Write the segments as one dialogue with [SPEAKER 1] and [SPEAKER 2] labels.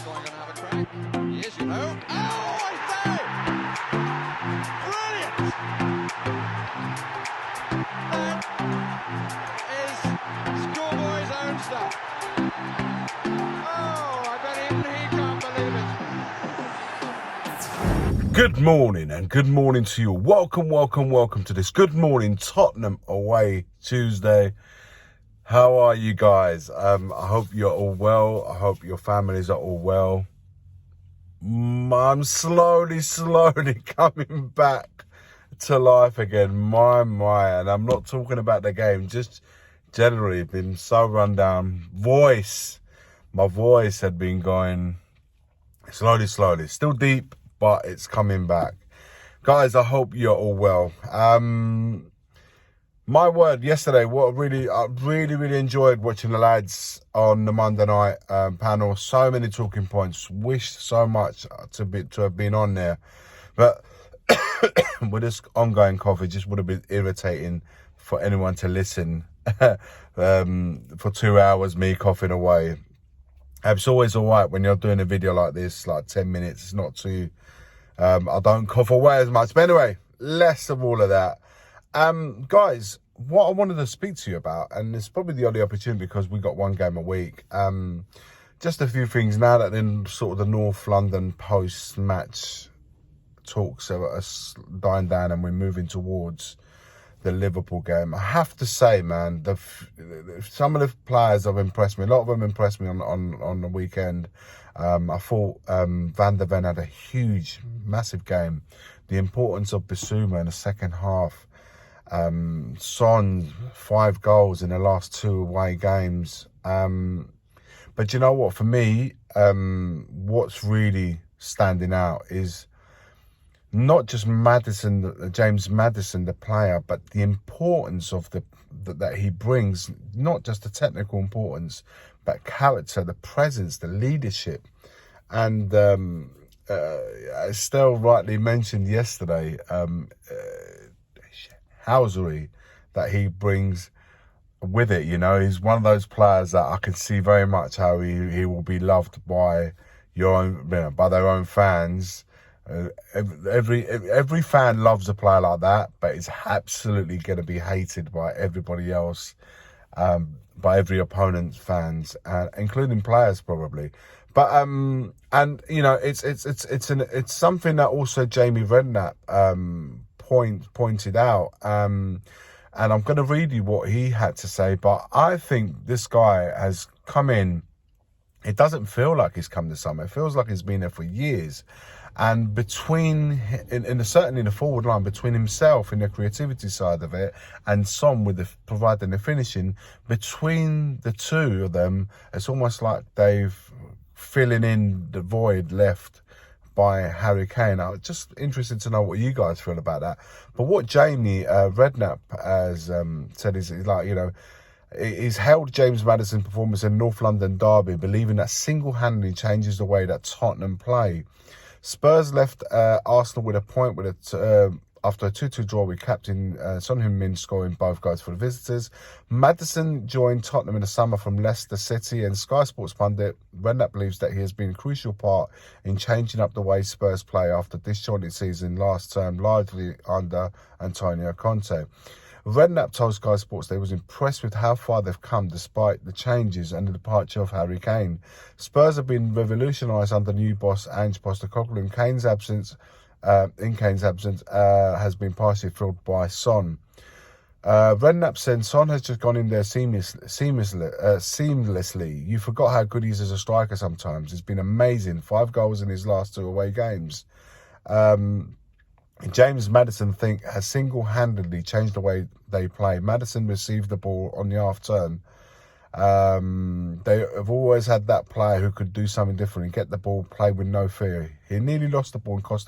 [SPEAKER 1] going to have a crack. He is, you know. Oh, I say! Brilliant! That is schoolboy's own stuff. Oh, I bet even he can't believe it.
[SPEAKER 2] Good morning and good morning to you. Welcome to this Good Morning Tottenham Away Tuesday. How are you guys? I hope you're all well. I hope your families are all well. I'm slowly coming back to life again. My, and I'm not talking about the game, just generally been so run down. My voice had been going slowly. Still deep, but it's coming back. Guys, I hope you're all well. My word, yesterday, I really enjoyed watching the lads on the Monday night panel. So many talking points. Wished so much to have been on there. But with this ongoing cough, it just would have been irritating for anyone to listen for 2 hours, me coughing away. It's always all right when you're doing a video like this, like 10 minutes. It's not too... I don't cough away as much. But anyway, less of all of that. Guys, what I wanted to speak to you about, and it's probably the only opportunity because we got one game a week. Just a few things now that in sort of the North London post-match talks are dying down and we're moving towards the Liverpool game. I have to say, man, some of the players have impressed me. A lot of them impressed me on the weekend. I thought Van der Ven had a massive game. The importance of Bissouma in the second half. Son, 5 goals in the last 2 away games. But you know what? For me, what's really standing out is not just James Maddison, the player, but the importance of that he brings, not just the technical importance, but character, the presence, the leadership. And Estelle rightly mentioned yesterday, housery that he brings with it. You know, he's one of those players that I can see very much how he will be loved by by their own fans. Every fan loves a player like that, but it's absolutely going to be hated by everybody else, by every opponent's fans, including players probably. But and you know, it's something that also Jamie Redknapp pointed out. And I'm going to read you what he had to say. But I think this guy has come in. It doesn't feel like he's come this summer. It feels like he's been there for years. And certainly in the forward line, between himself and the creativity side of it, and Son with providing the finishing, between the two of them, it's almost like they've filling in the void left by Harry Kane. I'm just interested to know what you guys feel about that. But what Jamie Redknapp has said is like, you know, he's hailed James Maddison's performance in North London derby, believing that single-handedly changes the way that Tottenham play. Spurs left Arsenal with a point after a 2-2 draw with captain Son Heung-min scoring both goals for the visitors. Maddison joined Tottenham in the summer from Leicester City, and Sky Sports Pundit Redknapp believes that he has been a crucial part in changing up the way Spurs play after disjointed season last term, largely under Antonio Conte. Redknapp told Sky Sports that he was impressed with how far they've come despite the changes and the departure of Harry Kane. Spurs have been revolutionised under new boss Ange Postecoglou. In Kane's absence, has been partially filled by Son. Redknapp said Son has just gone in there seamlessly. You forgot how good he is as a striker sometimes. It's been amazing. 5 goals in his last 2 away games. James Maddison has single-handedly changed the way they play. Maddison received the ball on the half turn. They have always had that player who could do something different and get the ball, play with no fear. He nearly lost the ball and cost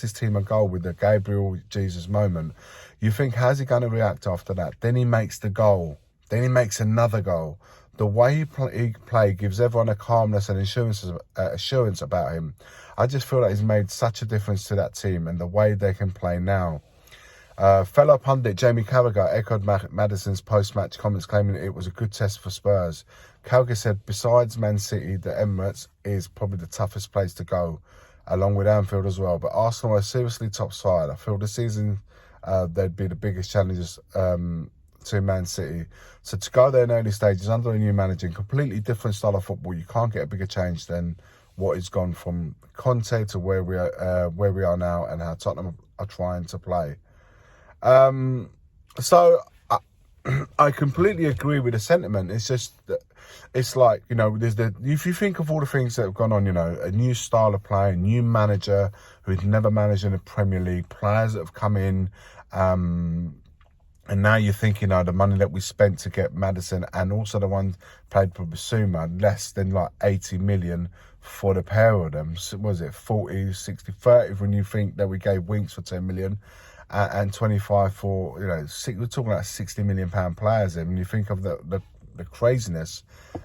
[SPEAKER 2] his team a goal with the Gabriel Jesus moment. You think, how's he going to react after that? Then he makes the goal. Then he makes another goal. The way he play gives everyone a calmness and assurance about him. I just feel like he's made such a difference to that team and the way they can play now. Fellow pundit Jamie Carragher echoed Maddison's post-match comments, claiming it was a good test for Spurs. Calgary said, besides Man City, the Emirates is probably the toughest place to go, along with Anfield as well. But Arsenal are seriously top side. I feel this season they'd be the biggest challenges to Man City. So to go there in early stages under a new manager, completely different style of football, you can't get a bigger change than what has gone from Conte to where we are now, and how Tottenham are trying to play. So I completely agree with the sentiment. It's just, it's like, you know, if you think of all the things that have gone on, you know, a new style of play, a new manager who's never managed in the Premier League, players that have come in, and now you're thinking, the money that we spent to get Maddison, and also the one played for Basuma, less than like 80 million for the pair of them. So was it 40, 60, 30 when you think that we gave Winks for 10 million and 25 for, we're talking about 60 million pound players. And when you think of the craziness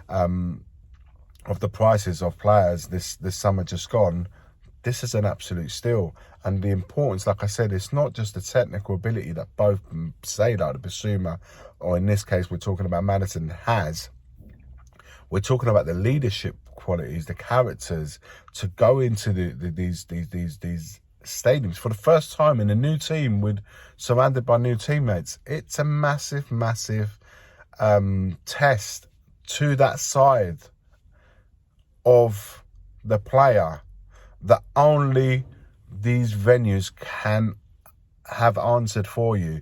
[SPEAKER 2] of the prices of players this summer just gone, this is an absolute steal. And the importance, like I said, it's not just the technical ability that both say, like the Basuma, or in this case, we're talking about Maddison, has. We're talking about the leadership qualities, the characters, to go into these stadiums for the first time in a new team, surrounded by new teammates. It's a massive, massive test to that side of the player that only these venues can have answered for you.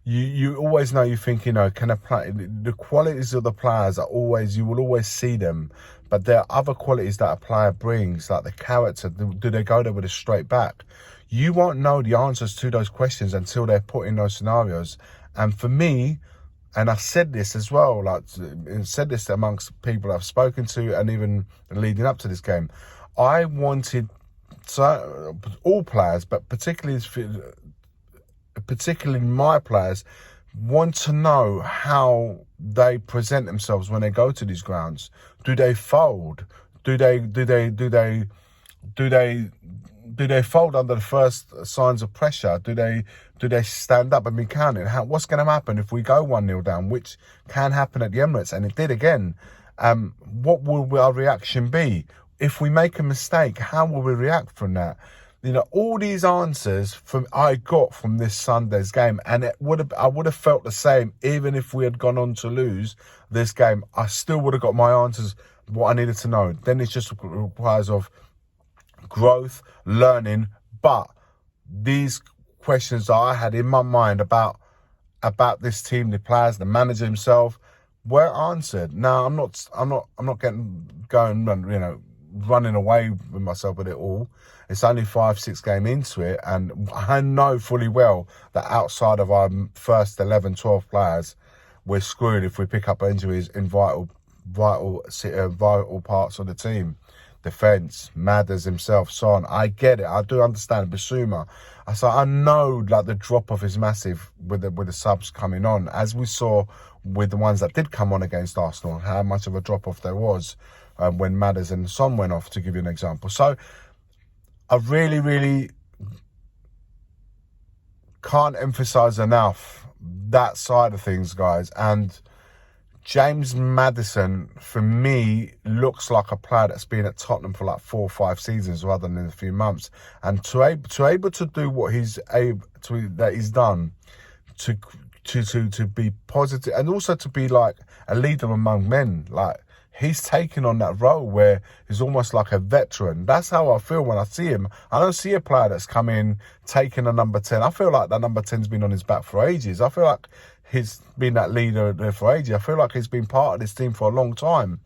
[SPEAKER 2] You always know, you think, can a play, the qualities of the players are always, you will always see them, but there are other qualities that a player brings, like the character. Do they go there with a straight back? You won't know the answers to those questions until they're put in those scenarios. And for me, and I said this as well, said this amongst people I've spoken to, and even leading up to this game, I wanted all players, but particularly my players, want to know how they present themselves when they go to these grounds. Do they fold? Do they fold under the first signs of pressure? Do they stand up and be counted? What's going to happen if we go 1-0 down, which can happen at the Emirates, and it did again? What will our reaction be? If we make a mistake, how will we react from that? All these answers I got from this Sunday's game, and I would have felt the same even if we had gone on to lose this game. I still would have got my answers, what I needed to know. Then it just requires of growth, learning. But these questions that I had in my mind about this team, the players, the manager himself, were answered. Now I'm not running away with myself with it all. It's only 5-6 games into it, and I know fully well that outside of our first 11, 12 players, we're screwed if we pick up injuries in vital parts of the team. Defence, Maddison himself, Son. I get it. I do understand. Basuma. I know the drop off is massive with the subs coming on, as we saw with the ones that did come on against Arsenal. How much of a drop off there was when Maddison and Son went off, to give you an example. So I really, really can't emphasise enough that side of things, guys. And James Maddison, for me, looks like a player that's been at Tottenham for like 4 or 5 seasons rather than a few months. And to able to do what he's done, to be positive, and also to be like a leader among men, like he's taken on that role where he's almost like a veteran. That's how I feel when I see him. I don't see a player that's come in, taking a number 10. I feel like that number 10's been on his back for ages. I feel like he's been that leader there for ages. I feel like he's been part of this team for a long time.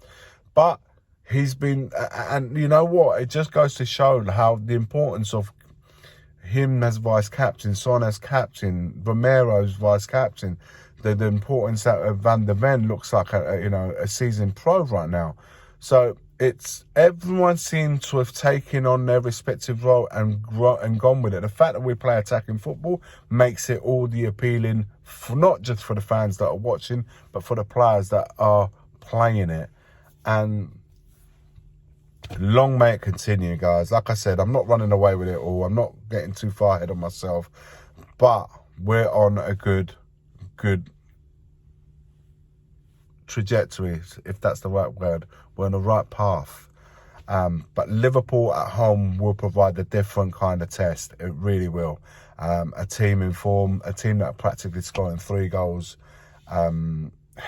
[SPEAKER 2] But he's been, and you know what? It just goes to show how the importance of him as vice captain, Son as captain, Romero's vice captain, the importance that Van der Ven looks like a seasoned pro right now. So everyone seems to have taken on their respective role and gone with it. The fact that we play attacking football makes it all the appealing, not just for the fans that are watching, but for the players that are playing it. And long may it continue, guys. Like I said, I'm not running away with it all. I'm not getting too far ahead of myself. But we're on a good trajectory, if that's the right word. We're on the right path. But Liverpool at home will provide a different kind of test. It really will. A team in form, a team that are practically scoring 3 goals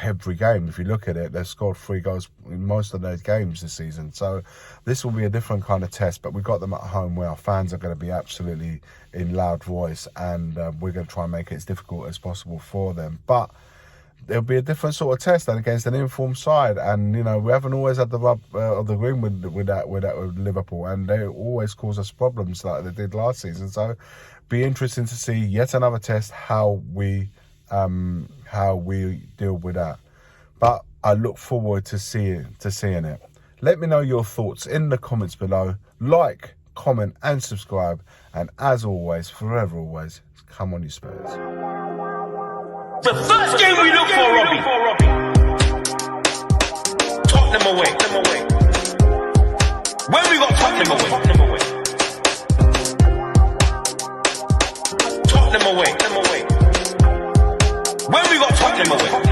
[SPEAKER 2] every game. If you look at it, they've scored 3 goals in most of those games this season. So this will be a different kind of test, but we've got them at home where our fans are going to be absolutely in loud voice, and we're going to try and make it as difficult as possible for them. But there'll be a different sort of test than against an informed side, and you know, we haven't always had the rub of the green with Liverpool, and they always cause us problems like they did last season. So be interesting to see yet another test how we deal with that. But I look forward to seeing it. Let me know your thoughts in the comments below. Like, comment and subscribe, and as always, forever always, come on you Spurs.
[SPEAKER 3] The first game we look for, Robbie. Tottenham away. When we got Tottenham away. Tottenham away. When we got Tottenham away.